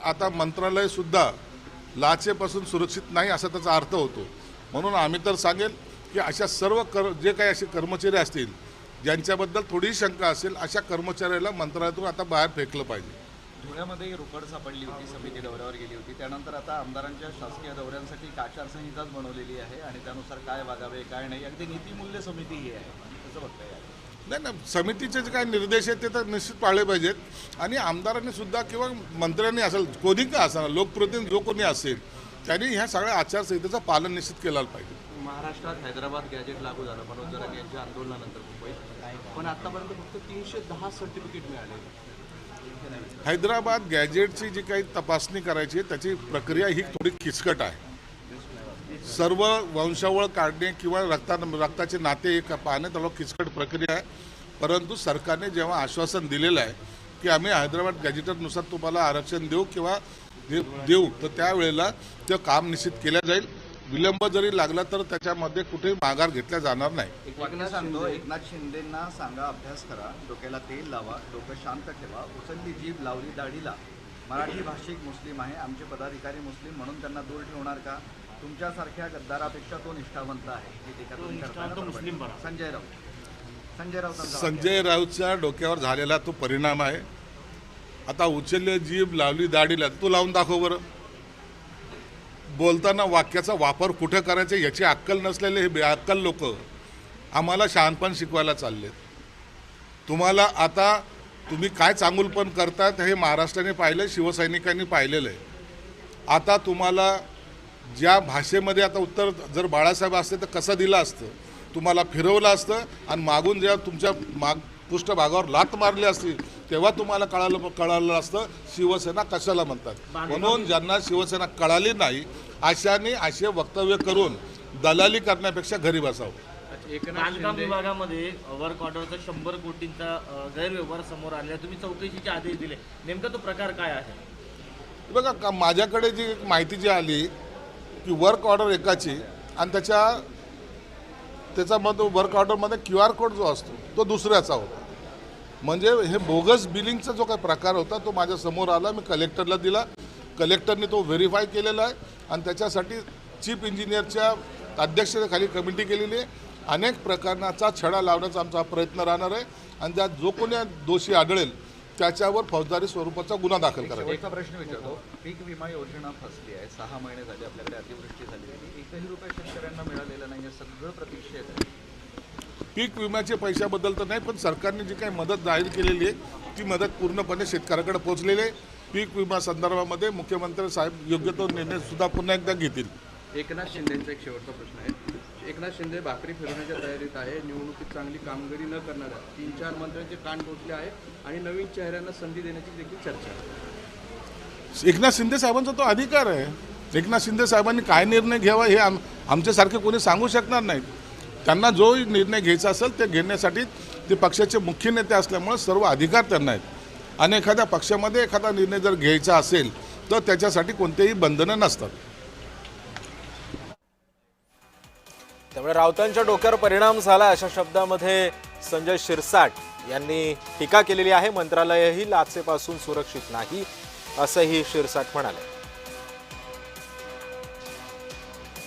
आता मंत्रालय सुद्धा लाचेपासून सुरक्षित नाही असा त्याचा अर्थ होतो। म्हणून आम्ही तर सांगेल की अशा सर्व जे काही असे कर्मचारी असतील ज्यांच्याबद्दल थोडी शंका असेल अशा कर्मचाऱ्याला मंत्रालयातून आता बाहेर फेकलं पाहिजे। धुळ्यामध्ये रोकड सापडली होती, समिती दौऱ्यावर गेली होती, त्यानंतर आता आमदारांच्या शासकीय दौऱ्यांसाठी एक आचारसंहिताच बनवलेली आहे आणि त्यानुसार काय वागावे काय नाही अगदी नीतिमूल्य समिती ही आहे, कसं बघताय? नाही नाही, समितीचे जे काही निर्देश आहेत ते तर निश्चित पाळले पाहिजेत आणि आमदारांनी सुद्धा किंवा मंत्र्यांनी असेल कोणी का असेल लोकप्रतिनिधी जो कोणी असेल त्यांनी ह्या सगळ्या आचारसंहितेचं पालन निश्चित केलं पाहिजे। महाराष्ट्रात हैदराबाद गॅजेट लागू झालं मनोज जरांगे यांच्या आंदोलनानंतर मुंबईत, पण आतापर्यंत फक्त 310 सर्टिफिकेट मिळाले। हैदराबाद गॅजेटची जी काही तपासणी करायची आहे त्याची प्रक्रिया ही थोडी किचकट आहे। सर्व वंशावळ काढणे किंवा रक्ताचे नाते पाहणे त्याला किचकट प्रक्रिया आहे। परंतु सरकारने जेव्हा आश्वासन दिलेलं आहे की आम्ही हैदराबाद गॅजेटनुसार तुम्हाला आरक्षण देऊ किंवा देऊ तर त्यावेळेला ते काम निश्चित केलं जाईल। विलंब जरी लागला तर त्याच्यामध्ये कुठेही माघार घेतला जाणार नाही। एकनाथ शिंदेंना सांगा अभ्यास करा, डोक्याला तेल लावा, डोकं शांत ठेवा, उचलली जीभ लावली दाढीला, मराठी भाषिक मुस्लिम आहे, आमचे पदाधिकारी मुस्लिम म्हणून त्यांना दूर ठेवणार का? तुमच्यासारख्या गद्दारापेक्षा तो निष्ठावंत आहे ही टीका तुम्ही करताय। संजय राऊतच्या डोक्यावर झालेला तो परिणाम आहे। आता उचलली जीभ लावली दाढीला तो लावून दाखव बरं। बोलताना वाक्याचा वापर कुठे करायचा याची अक्कल नसलेले हे बेअक्कल लोक आम्हाला शहाणपण शिकवायला चाललेत। तुम्हाला आता तुम्ही काय चांगुलपण करतात हे महाराष्ट्राने पाहिलं, शिवसैनिकांनी पाहिलेलं आहे। आता तुम्हाला ज्या भाषेमध्ये आता उत्तर जर बाळासाहेब असते तर कसं दिलं असतं, तुम्हाला फिरवलं असतं आणि मागून जेव्हा तुमच्या पृष्ठभागावर लात मारली असती तेव्हा तुम्हाला कळालं असतं शिवसेना कशाला म्हणतात। म्हणून ज्यांना शिवसेना कळाली नाही अशाने असे वक्तव्य करून दलाली करण्यापेक्षा घरी बसावं। बांधकाम विभागामध्ये वर्क ऑर्डरचा 100 कोटींचा गैरव्यवहार समोर आलेला, तुम्ही चौकशीचे आदेश दिले, नेमका तो प्रकार काय आहे? बघा माझ्याकडे जी माहिती जी आली की वर्क ऑर्डर एकाची आणि त्याच्यामध्ये वर्क ऑर्डरमध्ये QR कोड जो असतो तो दुसऱ्याचा होता। म्हणजे हे बोगस बिलिंगचा जो काही प्रकार होता तो माझ्या समोर आला, मी कलेक्टरला दिला, कलेक्टरने तो व्हेरीफाय केलेला आहे आणि त्याच्यासाठी चीफ इंजिनियरच्या अध्यक्षतेखाली कमिटी केलेली आहे। अनेक प्रकरणाचा छडा लावण्याचा आमचा प्रयत्न राहणार आहे आणि त्यात जो कोणी दोषी आढळेल त्याच्यावर फौजदारी स्वरूपाचा गुन्हा दाखल करायचा। एक प्रश्न विचारतो, पीक विमा योजना फसली आहे, 6 महिने झाले आपल्याकडे अतिवृष्टी झाली आहे, एकही रुपया शेतकऱ्यांना मिळालेला नाही, सगळं प्रतीक्षेत आहे। पीक विम्याच्या पैशाबद्दल तर नाही, पण सरकारने जी काही मदत जाहीर केलेली आहे ती मदत पूर्णपणे शेतकऱ्याकडे पोहोचलेली आहे। पीक विमा संदर्भामध्ये मुख्यमंत्री साहेब योग्य तो निर्णय सुद्धा पुन्हा एकदा घेतील। एकनाथ शिंदेचा एक शेवटचा प्रश्न आहे, एकनाथ शिंदे भाकरी फिरवण्याच्या तयारीत आहे, निवडणुकीत चांगली कामगिरी न करणाऱ्या 3-4 मंत्र्यांचे कान टोचले आहे आणि नवीन चेहऱ्यांना संधी देण्याची देखील चर्चा आहे। एकनाथ शिंदे साहेबांचा तो अधिकार आहे। एकनाथ शिंदे साहेबांनी काय निर्णय घ्यावा हे आमच्यासारखे कोणी सांगू शकणार नाहीत। त्यांना जो निर्णय घ्यायचा असेल ते घेण्यासाठी ते पक्षाचे मुख्य नेते असल्यामुळे सर्व अधिकार त्यांना आहेत आणि एखाद्या पक्षामध्ये एखादा निर्णय जर घ्यायचा असेल तर त्याच्यासाठी कोणतेही बंधनं नसतात। त्यामुळे राऊतांच्या डोक्यावर परिणाम झाला अशा शब्दामध्ये संजय शिरसाट यांनी टीका केलेली आहे। मंत्रालयही लाचेपासून सुरक्षित नाही असंही शिरसाट म्हणाले।